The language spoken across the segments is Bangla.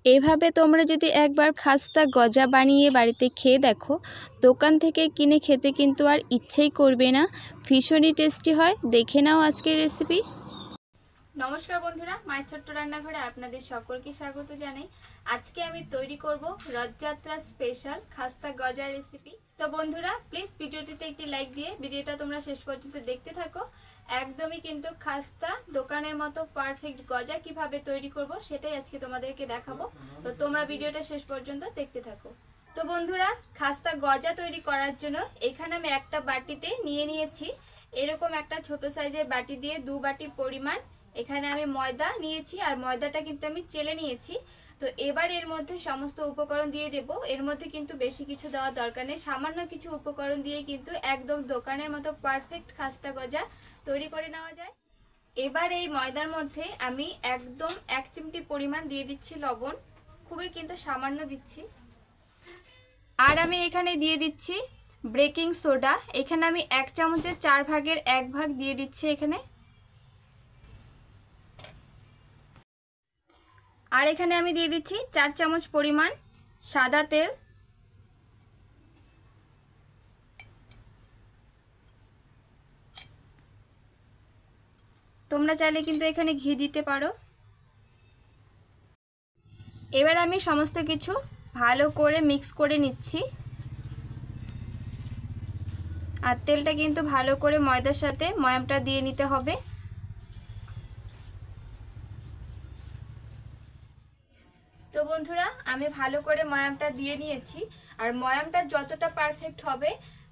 এভাবে তোমরা যদি একবার খাস্তা গজা বানিয়ে বাড়িতে খেয়ে দেখো, দোকান থেকে কিনে খেতে কিন্তু আর ইচ্ছেই করবে না। ভীষণই টেস্টি হয়। দেখে নাও আজকের রেসিপি। নমস্কার বন্ধুরা, মায়ের ছোট্ট রান্নাঘরে আপনাদের সকলকে স্বাগত জানাই। আজকে আমি তৈরি করব রথযাত্রা স্পেশাল খাস্তা গজা রেসিপি। তো বন্ধুরা প্লিজ ভিডিওটিতে একটি লাইক দিয়ে ভিডিওটা তোমরা শেষ পর্যন্ত দেখতে থাকো। একদমই কিন্তু খাস্তা দোকানের মতো পারফেক্ট গজা কিভাবে তৈরি করব সেটাই আজকে তোমাদেরকে দেখাবো। তো তোমরা ভিডিওটা শেষ পর্যন্ত দেখতে থাকো। তো বন্ধুরা, খাস্তা গজা তৈরি করার জন্য এখানে আমি একটা বাটিতে নিয়ে নিয়েছি এরকম একটা ছোট সাইজের বাটি দিয়ে 2 বাটি পরিমাণ এখানে আমি ময়দা নিয়েছি, আর ময়দাটা কিন্তু আমি চেলে নিয়েছি। তো এবার এর মধ্যে সমস্ত উপকরণ দিয়ে দেব। এর মধ্যে কিন্তু বেশি কিছু দেওয়ার দরকার নেই, সামান্য কিছু উপকরণ দিয়ে কিন্তু একদম দোকানের মতো পারফেক্ট খাস্তা গজা তৈরি করে নেওয়া যায়। এবার এই ময়দার মধ্যে আমি একদম 1 চিমটি পরিমাণ দিয়ে দিচ্ছি লবণ, খুবই কিন্তু সামান্য দিচ্ছি। আর আমি এখানে দিয়ে দিচ্ছি বেকিং সোডা, এখানে আমি 1 চামচের 4 ভাগের 1 ভাগ দিয়ে দিচ্ছি এখানে। আর এখানে আমি দিয়ে দিচ্ছি 4 চামচ পরিমাণ সাদা তেল। তোমরা চাইলে কিন্তু এখানে ঘি দিতে পারো। এবার আমি সমস্ত কিছু ভালো করে মিক্স করে নিচ্ছি, আর তেলটা কিন্তু ভালো করে ময়দার সাথে ময়ামটা দিয়ে নিতে হবে। তো বন্ধুরা, আমি ভালো করে ময়ামটা দিয়ে নিয়েছি, আর ময়ামটা যতটা পারফেক্ট হবে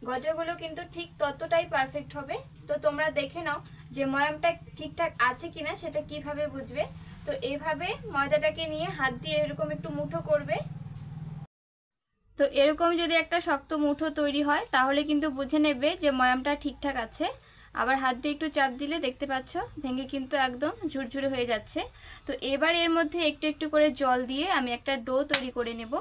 গজাগুলো কিন্তু ঠিক ততটাই পারফেক্ট হবে। তো তোমরা দেখে নাও যে ময়ামটা ঠিকঠাক আছে কিনা, সেটা কিভাবে বুঝবে। তো এইভাবে ময়দাটাকে নিয়ে হাত দিয়ে এরকম একটু মুঠো করবে। তো এরকম যদি একটা শক্ত মুঠো তৈরি হয় তাহলে কিন্তু বুঝে নেবে যে ময়ামটা ঠিকঠাক আছে। আবার হাত দিয়ে একটু চাপ দিলে দেখতে পাচ্ছ ভেঙে কিন্তু একদম ঝুরঝুরে হয়ে যাচ্ছে। তো এবার এর মধ্যে একটু একটু করে জল দিয়ে আমি একটা ডো তৈরি করে নেব।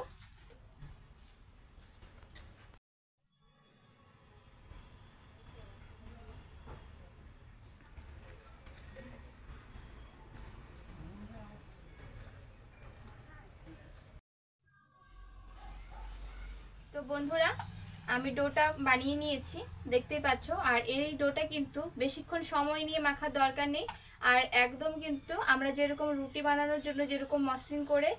তো বন্ধুরা, আমি ডোটা বানিয়ে নিয়েছি দেখতেই পাচ্ছ। আর এই ডোটা কিন্তু বেশিক্ষণ সময় নিয়ে মাখার দরকার নেই, আর একদম কিন্তু আমরা যেরকম রুটি বানানোর জন্য যেরকম মসৃণ করে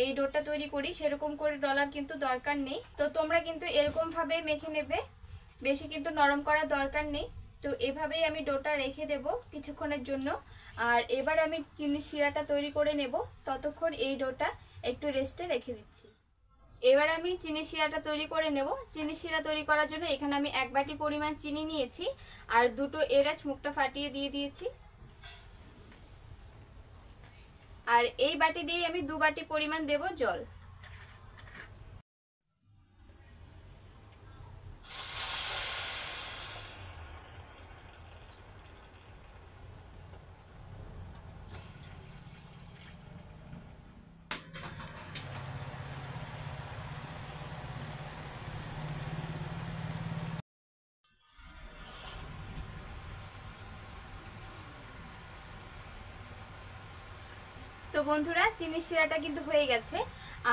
এই ডোটা তৈরি করি সেরকম করে ডলার কিন্তু দরকার নেই। তো তোমরা কিন্তু এরকম ভাবে মেখে নেবে, বেশি কিন্তু নরম করার দরকার নেই। তো এভাবেই আমি ডোটা রেখে দেব কিছুক্ষণের জন্য। আর এবার আমি চিনি শিরাটা তৈরি করে নেব, ততক্ষণ এই ডোটা একটু রেস্টে রেখে দিচ্ছি। এবার আমি চিনি শিরাটা তৈরি করে নেব। চিনি শিরা তৈরি করার জন্য এখানে আমি 1 বাটি পরিমাণ চিনি নিয়েছি, আর 2টো এলাচ মুখটা ফাটিয়ে দিয়ে দিয়েছি। আর এই বাটি দিয়ে আমি 2 বাটি পরিমাণ দেব জল। তো বন্ধুরা, চিনি শিরাটা কিন্তু হয়ে গেছে।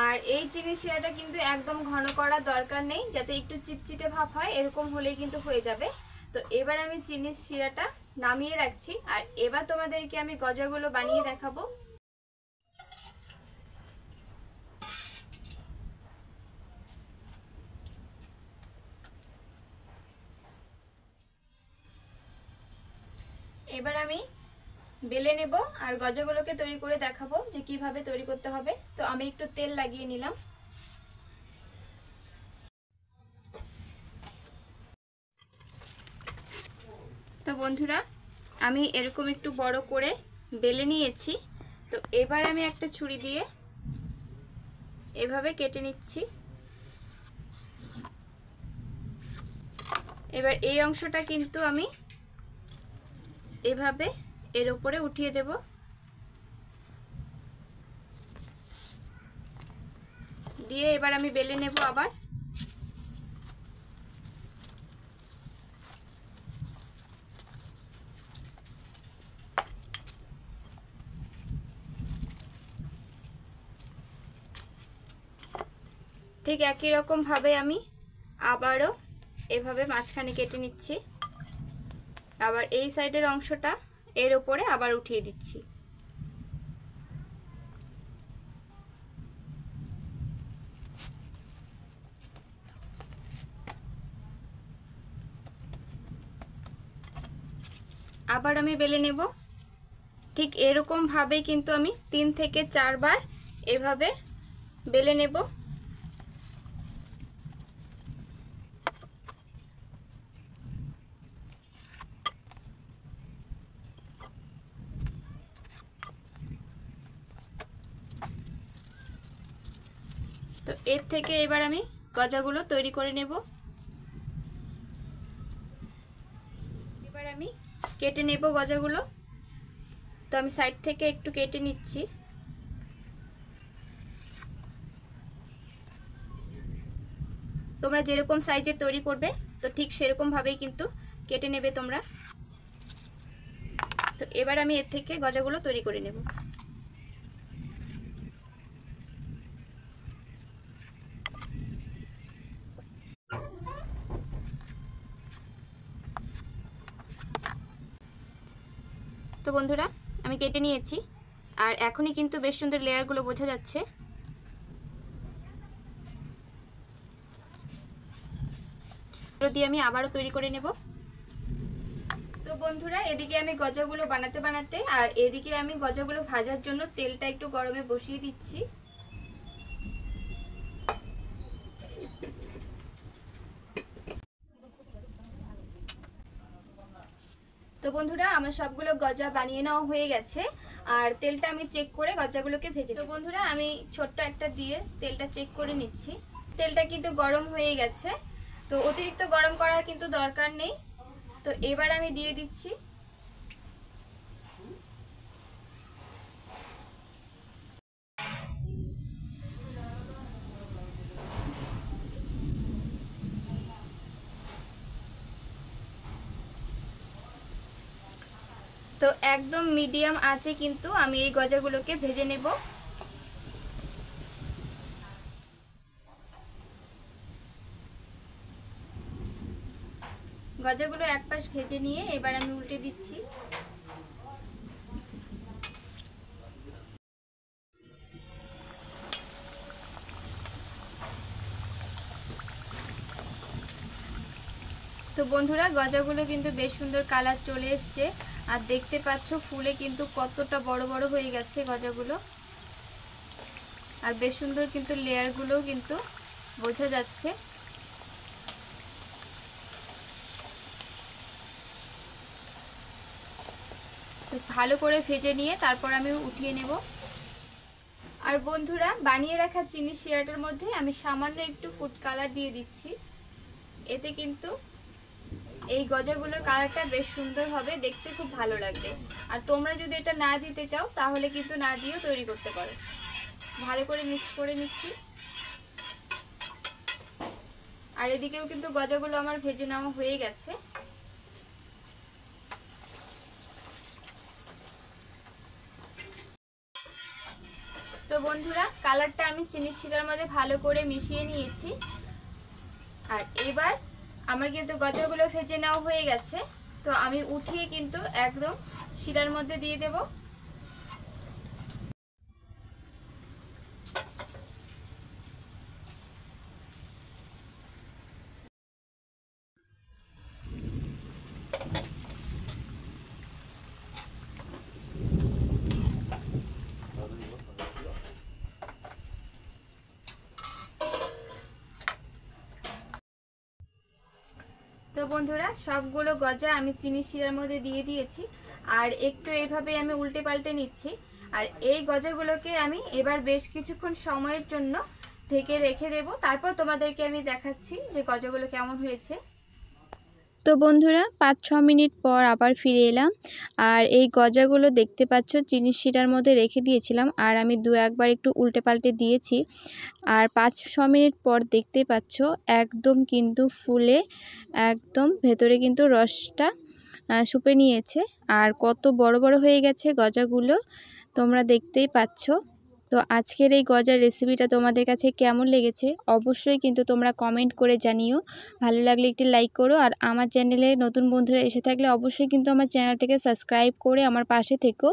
আর এই চিনি শিরাটা কিন্তু একদম ঘন করার দরকার নেই, যাতে একটু চিটচিটে ভাব হয় এরকম হলেই কিন্তু হয়ে যাবে। তো এবার আমি চিনি শিরাটা নামিয়ে রাখছি, আর এবার তোমাদেরকে আমি গজাগুলো বানিয়ে দেখাবো। এবার আমি বেলে নেব আর গজাগুলোকে তৈরি করে দেখাবো যে কিভাবে তৈরি করতে হবে। তো আমি একটু তেল লাগিয়ে নিলাম। তো বন্ধুরা, আমি এরকম একটু বড় করে বেলে নিয়েছি। তো এবার আমি একটা ছুরি দিয়ে এভাবে কেটে নিচ্ছি। এবার এই অংশটা কিন্তু আমি এভাবে এর উপরে উঠিয়ে দেব। দিয়ে এবার আমি বেলে নেব আবার। ঠিক একই রকমভাবে আমি আবারও এভাবে মাঝখানে কেটে নিচ্ছি। আবার এই সাইডের অংশটা এর উপরে আবার উঠিয়ে দিচ্ছি। আবার আমি বেলে নেব। ঠিক এরকম ভাবে কিন্তু আমি 3 থেকে 4 বার এভাবে বেলে নেব। তো এর থেকে এবার আমি গজাগুলো তৈরি করে নেব। এবার আমি কেটে নেব গজাগুলো। তো আমি সাইড থেকে একটু কেটে নিচ্ছি। তোমরা যেরকম সাইজে তৈরি করবে তো ঠিক সেরকম ভাবেই কিন্তু কেটে নেবে তোমরা। তো এবার আমি এর থেকে গজাগুলো তৈরি করে নেব। তো বন্ধুরা আমি কেটে নিয়েছি, আর এখনই কিন্তু বেশ সুন্দর লেয়ারগুলো বোঝা যাচ্ছে। দিয়ে আমি আবারও তৈরি করে নেব। তো বন্ধুরা এদিকে আমি গজাগুলো বানাতে বানাতে আর এদিকে আমি গজাগুলো ভাজার জন্য তেলটা একটু গরমে বসিয়ে দিচ্ছি। তো বন্ধুরা আমার সবগুলো গজা বানিয়ে নেওয়া হয়ে গেছে, আর তেলটা আমি চেক করে গজাগুলোকে ভেজে। তো বন্ধুরা আমি ছোট্ট একটা দিয়ে তেলটা চেক করে নিচ্ছি। তেলটা কিন্তু গরম হয়ে গেছে, তো অতিরিক্ত গরম করার কিন্তু দরকার নেই। তো এবার আমি দিয়ে দিচ্ছি তো একদম মিডিয়াম আঁচে কিন্তু আমি এই গজাগুলোকে ভেজে নেব। গজাগুলো এক পাশ ভেজে নিয়ে এবার আমি উল্টে দিচ্ছি। তো বন্ধুরা গজাগুলো কিন্তু বেশ সুন্দর কালার চলে এসছে, আর দেখতে পাচ্ছ ফুলে কিন্তু কতটা বড় বড় হয়ে গেছে গজাগুলো, আর বেশ সুন্দর কিন্তু লেয়ারগুলো কিন্তু বোঝা যাচ্ছে। তো ভালো করে ভেজে নিয়ে তারপর আমি উঠিয়ে নেব। আর বন্ধুরা বানিয়ে রাখা চিনি শিরাটার মধ্যে আমি সামান্য একটু ফুড কালার দিয়ে দিচ্ছি। এতে কিন্তু এই গজাগুলোর কালারটা বেশ সুন্দর হবে, দেখতে খুব ভালো লাগবে। আর তোমরা যদি এটা না দিতে চাও তাহলে কিন্তু না দিয়েও তৈরি করতে পারো। ভালো করে মিক্স করে নিচ্ছি। আর এদিকেও কিন্তু গজাগুলো আমার ভেজে নেওয়া হয়ে গেছে। তো বন্ধুরা কালারটা আমি চিনির শিরার মধ্যে ভালো করে মিশিয়ে নিয়েছি। আর এবার আমার কিন্তু গজাগুলো ভেজে নেওয়া হয়ে গেছে, তো আমি উঠিয়ে কিন্তু একদম শিরার মধ্যে দিয়ে দেব। তো বন্ধুরা সবগুলো গজা আমি চিনি শিরার মধ্যে দিয়ে দিয়েছি, আর একটু এইভাবে আমি উল্টে পাল্টে নিচ্ছি। আর এই গজাগুলোকে আমি এবার বেশ কিছুক্ষণ সময়ের জন্য ঢেকে রেখে দেব, তারপর তোমাদেরকে আমি দেখাচ্ছি যে গজাগুলো কেমন হয়েছে। তো বন্ধুরা 5-6 মিনিট পর আবার ফিরে এলাম, আর এই গজাগুলো দেখতে পাচ্ছ চিনি শিরার মধ্যে রেখে দিয়েছিলাম, আর আমি 2-1 বার একটু উল্টে পাল্টে দিয়েছি। আর 5-6 মিনিট পর দেখতে পাচ্ছ একদম কিন্তু ফুলে একদম ভেতরে কিন্তু রসটা শুপে নিয়েছে, আর কত বড় বড় হয়ে গেছে গজাগুলো তোমরা দেখতেই পাচ্ছ। তো আজকের এই গজার রেসিপিটা তোমাদের কাছে কেমন লেগেছে অবশ্যই কিন্তু তোমরা কমেন্ট করে জানিও। ভালো লাগলে একটি লাইক করো, আর আমার চ্যানেলে নতুন বন্ধুরা এসে থাকলে অবশ্যই কিন্তু আমার চ্যানেলটাকে সাবস্ক্রাইব করে আমার পাশে থেকো।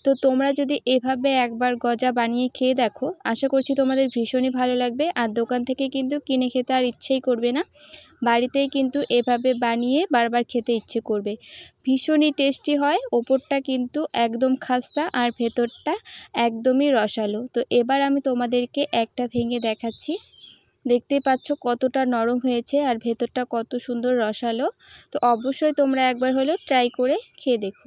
তো তোমরা যদি এভাবে একবার গজা বানিয়ে খেয়ে দেখো, আশা করছি তোমাদের ভীষণই ভালো লাগবে, আর দোকান থেকে কিন্তু কিনে খেতে আর ইচ্ছেই করবে না। বাড়িতেই কিন্তু এভাবে বানিয়ে বারবার খেতে ইচ্ছে করবে। ভীষণই টেস্টি হয়, ওপরটা কিন্তু একদম খাস্তা আর ভেতরটা একদমই রসালো। তো এবার আমি তোমাদেরকে একটা ভেঙে দেখাচ্ছি। দেখতেই পাচ্ছ কতটা নরম হয়েছে আর ভেতরটা কত সুন্দর রসালো। তো অবশ্যই তোমরা একবার হলেও ট্রাই করে খেয়ে দেখো।